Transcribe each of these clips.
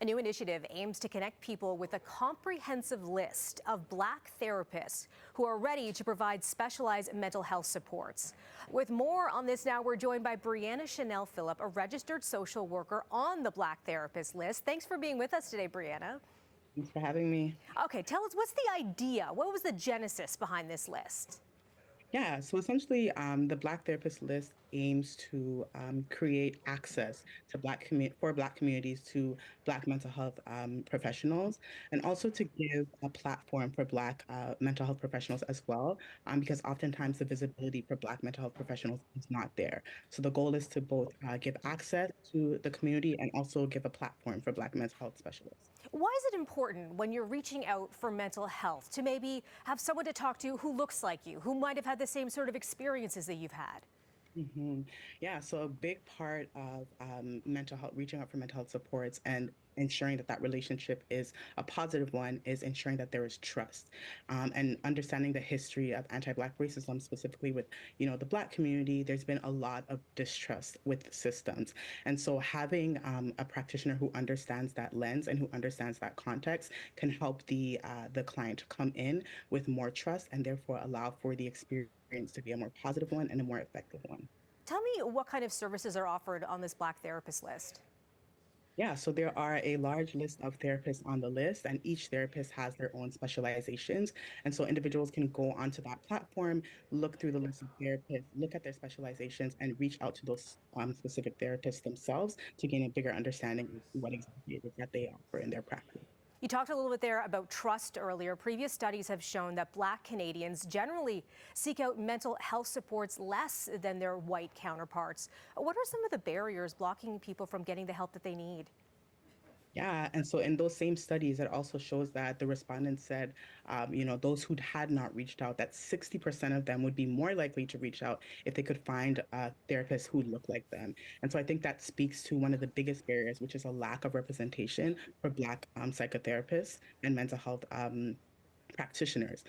A new initiative aims to connect people with a comprehensive list of Black therapists who are ready to provide specialized mental health supports. With more on this now, we're joined by Brianna Chanel Phillip, a registered social worker on the Black therapist list. Thanks for being with us today, Brianna. Thanks for having me. Okay, tell us, what's the idea? What was the genesis behind this list? Yeah, so essentially, the Black Therapist List aims to create access to for Black communities to Black mental health professionals, and also to give a platform for Black mental health professionals as well, because oftentimes the visibility for Black mental health professionals is not there. So the goal is to both give access to the community and also give a platform for Black mental health specialists. Why is it important when you're reaching out for mental health to maybe have someone to talk to who looks like you, who might have had the same sort of experiences that you've had? hmm Yeah, so a big part of mental health, reaching out for mental health supports and ensuring that that relationship is a positive one is ensuring that there is trust, and understanding the history of anti-Black racism, specifically with, the Black community. There's been a lot of distrust with systems. And so having a practitioner who understands that lens and who understands that context can help the client come in with more trust and therefore allow for the experience to be a more positive one and a more effective one. Tell me what kind of services are offered on this Black therapist list. Yeah, so there are a large list of therapists on the list, and each therapist has their own specializations. And so individuals can go onto that platform, look through the list of therapists, look at their specializations, and reach out to those specific therapists themselves to gain a bigger understanding of what exactly it is that they offer in their practice. You talked a little bit there about trust earlier. Previous studies have shown that Black Canadians generally seek out mental health supports less than their white counterparts. What are some of the barriers blocking people from getting the help that they need? Yeah, and so in those same studies, it also shows that the respondents said, those who had not reached out, that 60% of them would be more likely to reach out if they could find therapists who look like them. And so I think that speaks to one of the biggest barriers, which is a lack of representation for Black psychotherapists and mental health practitioners,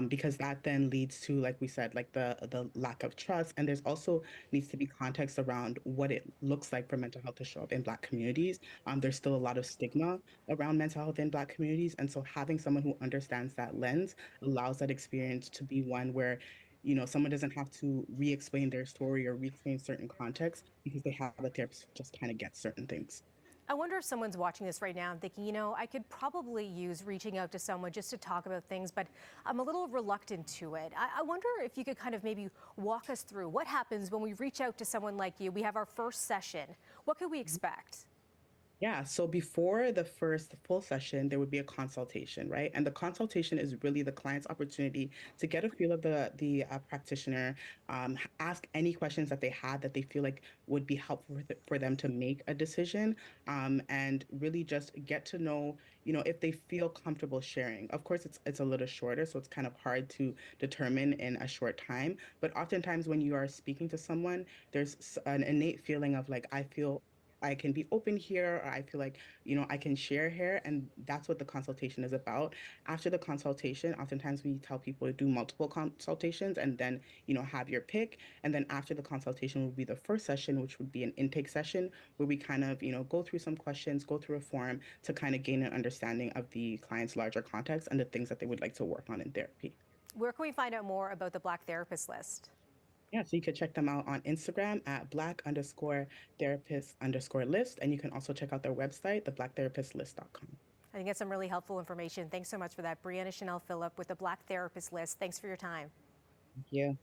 because that then leads to, like we said, like the lack of trust. And there's also needs to be context around what it looks like for mental health to show up in Black communities. There's still a lot of stigma around mental health in Black communities, and so having someone who understands that lens allows that experience to be one where someone doesn't have to re-explain their story or re-explain certain context because they have a therapist who just kind of gets certain things. I wonder if someone's watching this right now and thinking, I could probably use reaching out to someone just to talk about things, but I'm a little reluctant to it. I wonder if you could kind of maybe walk us through what happens when we reach out to someone like you. We have our first session. What could we expect? Yeah, so before the first full session, there would be a consultation, right? And the consultation is really the client's opportunity to get a feel of the practitioner, ask any questions that they had that they feel like would be helpful for them to make a decision, and really just get to know, if they feel comfortable sharing. Of course, it's a little shorter, so it's kind of hard to determine in a short time. But oftentimes, when you are speaking to someone, there's an innate feeling of like, I feel I can be open here, or I feel like, I can share here. And that's what the consultation is about. After the consultation, oftentimes we tell people to do multiple consultations and then, have your pick. And then after the consultation would be the first session, which would be an intake session where we kind of, go through some questions, go through a form to kind of gain an understanding of the client's larger context and the things that they would like to work on in therapy. Where can we find out more about the Black therapist list? Yeah, so you can check them out on Instagram at black_therapist_list. And you can also check out their website, thebblacktherapistlist.com. I think that's some really helpful information. Thanks so much for that. Brianna Chanel Phillip with the Black therapist list. Thanks for your time. Thank you.